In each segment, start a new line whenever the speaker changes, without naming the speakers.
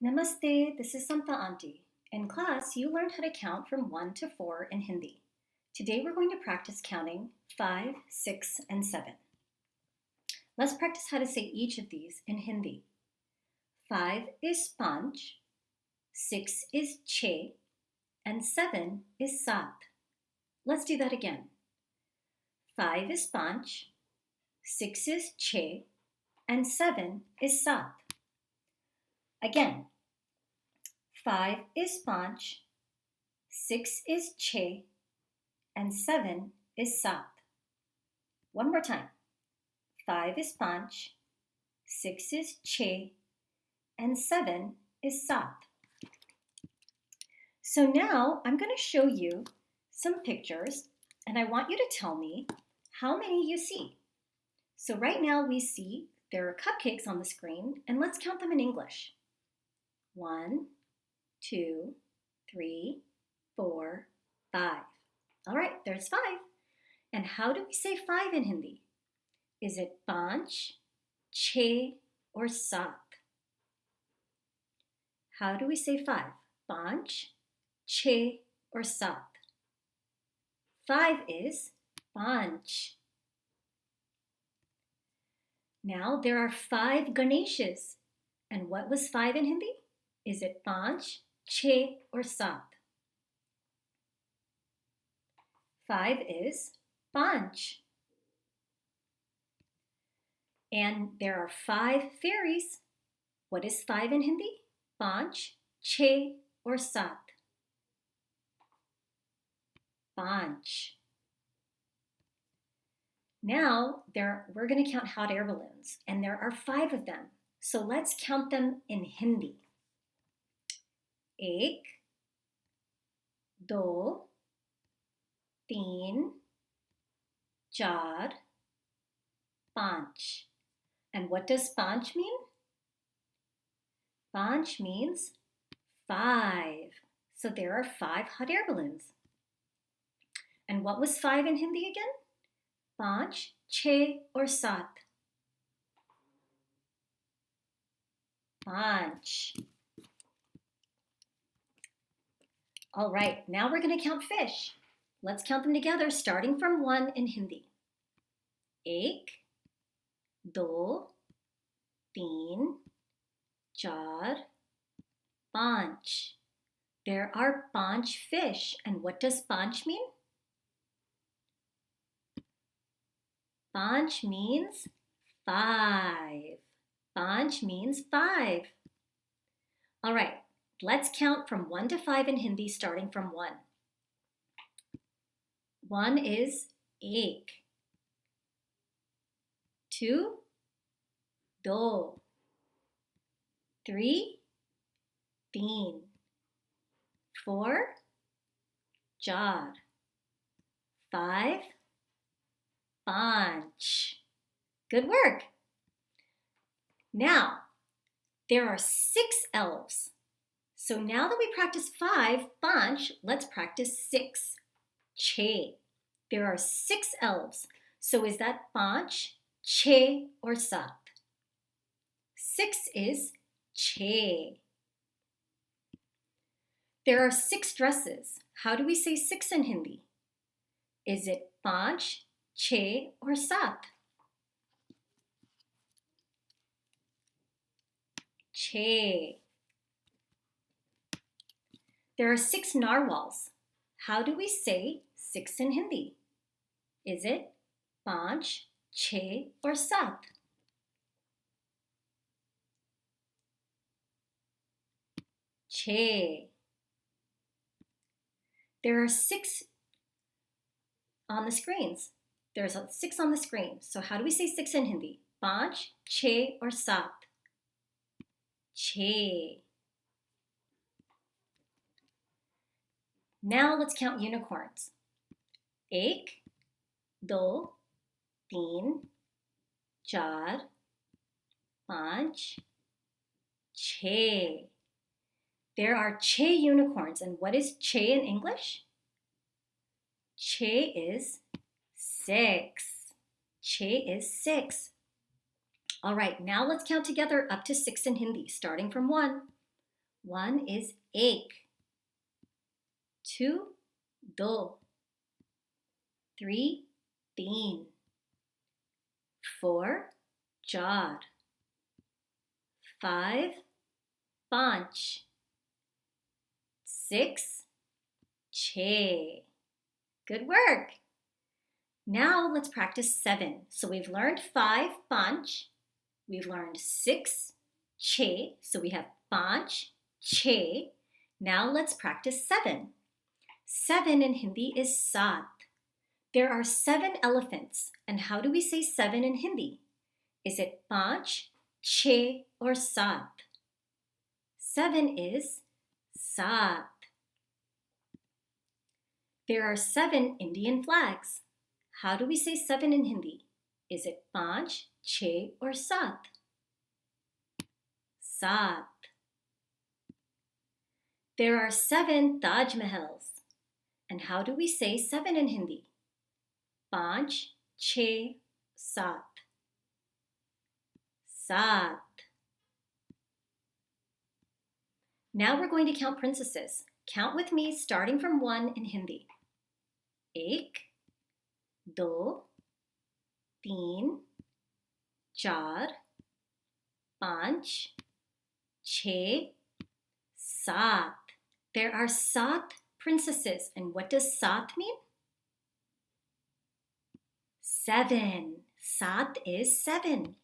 Namaste, this is Samta Auntie. In class, you learned how to count from 1 to 4 in Hindi. Today we're going to practice counting 5, 6, and 7. Let's practice how to say each of these in Hindi. 5 is panch, 6 is che, and 7 is sat. Let's do that again. 5 is panch, 6 is che, and 7 is sat. Again. 5 is panch, 6 is che, and 7 is sat. One more time. 5 is panch, 6 is che, and 7 is sat. So now I'm going to show you some pictures, and I want you to tell me how many you see. So right now we see there are cupcakes on the screen, and let's count them in English. 1, 2, 3, 4, 5. All right, there's 5. And how do we say 5 in Hindi? Is it panch, che, or sat? How do we say 5? Panch, che, or sat? 5 is panch. Now there are 5 Ganeshes. And what was 5 in Hindi? Is it panch, che, or sat? 5 is panch. And there are 5 fairies. What is 5 in Hindi? Panch, che, or sat? Panch. Now we're going to count hot air balloons, and there are 5 of them. So let's count them in Hindi. 1, 2, 3, 4, 5. And what does panch mean? Panch means 5. So there are 5 hot air balloons. And what was 5 in Hindi again? Panch, che, or sat? Panch. All right, now we're going to count fish. Let's count them together, starting from 1 in Hindi. 1, 2, 3, 4, 5. There are 5 fish. And what does 5 mean? 5 means 5. 5 means 5. All right, let's count from 1 to 5 in Hindi, starting from 1. 1 is 1. 2, 2. 3, 3. 4, 4. 5, 5. Good work. Now, there are 6 elves. So now that we practice 5, panch, let's practice 6, che. There are 6 elves. So is that panch, che, or sat? 6 is che. There are 6 dresses. How do we say 6 in Hindi? Is it panch, che, or sat? Che. There are 6 narwhals. How do we say 6 in Hindi? Is it panch, che, or sat? Che. There are 6 on the screens. There's 6 on the screen. So how do we say 6 in Hindi? Panch, che, or sat? Che. Now let's count unicorns. 1, 2, 3, 4, 5, che. There are che unicorns. And what is che in English? Che is 6. Che is 6. All right, now let's count together up to 6 in Hindi, starting from 1. One is एक. Two, दो. Three, तीन. Four, चार. Five, पाँच. Six, छः. Good work. Now let's practice 7. So we've learned 5, पाँच. We've learned 6, छः. So we have पाँच, छः. Now let's practice 7. 7 in Hindi is सात. There are 7 elephants. And how do we say 7 in Hindi? Is it पाँच, छः, or सात? 7 is सात. There are 7 Indian flags. How do we say 7 in Hindi? Is it पाँच, छः, or सात? सात. There are 7 Taj Mahals. And how do we say 7 in Hindi? पाँच, छः, सात. सात. Now we're going to count princesses. Count with me starting from 1 in Hindi. एक, दो, तीन, चार, पाँच, छः, सात. There are सात princesses. And what does सात mean? 7. Saat is 7.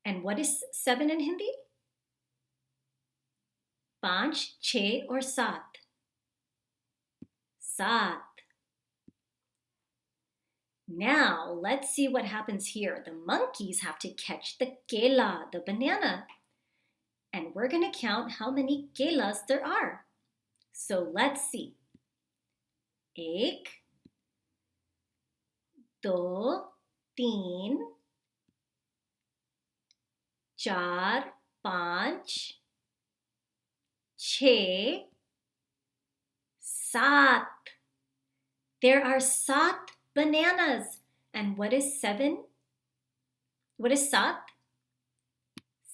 And what is 7 in Hindi? पाँच, छः, or सात? सात. Now let's see what happens here. The monkeys have to catch the kela, the banana. And we're going to count how many kelas there are. So let's see. एक, दो, तीन, चार, पाँच, छः, सात. There are सात bananas. And what is 7? What is सात?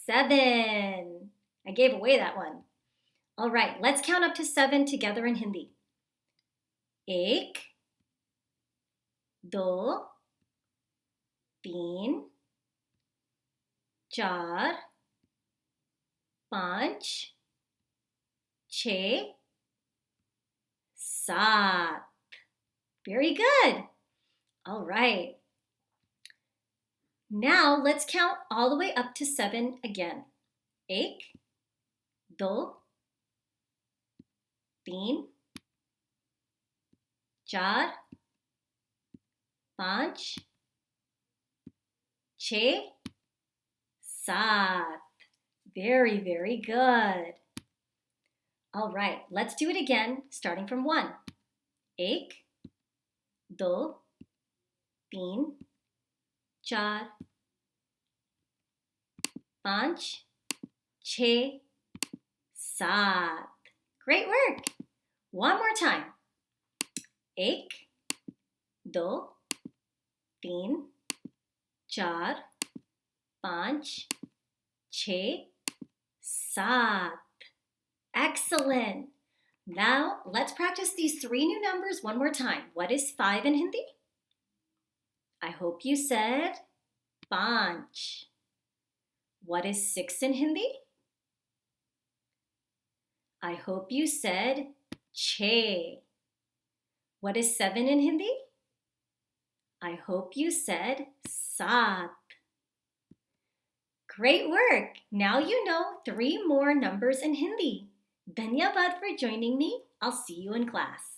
7. I gave away that one. All right, let's count up to 7 together in Hindi. एक, दो, तीन, चार, पाँच, छः, सात. Very good. All right. Now let's count all the way up to 7 again. एक, दो, तीन, चार, पाँच, छः, सात. Very, very good. All right, let's do it again, starting from 1. एक, दो, तीन, चार, पाँच, छः, सात. Great work. One more time. एक, दो, तीन, चार, पाँच, छः, सात. Excellent. Now let's practice these 3 new numbers one more time. What is 5 in Hindi? I hope you said पाँच. What is 6 in Hindi? I hope you said छः. What is 7 in Hindi? I hope you said सात. Great work! Now you know 3 more numbers in Hindi. Dhanyavad for joining me. I'll see you in class.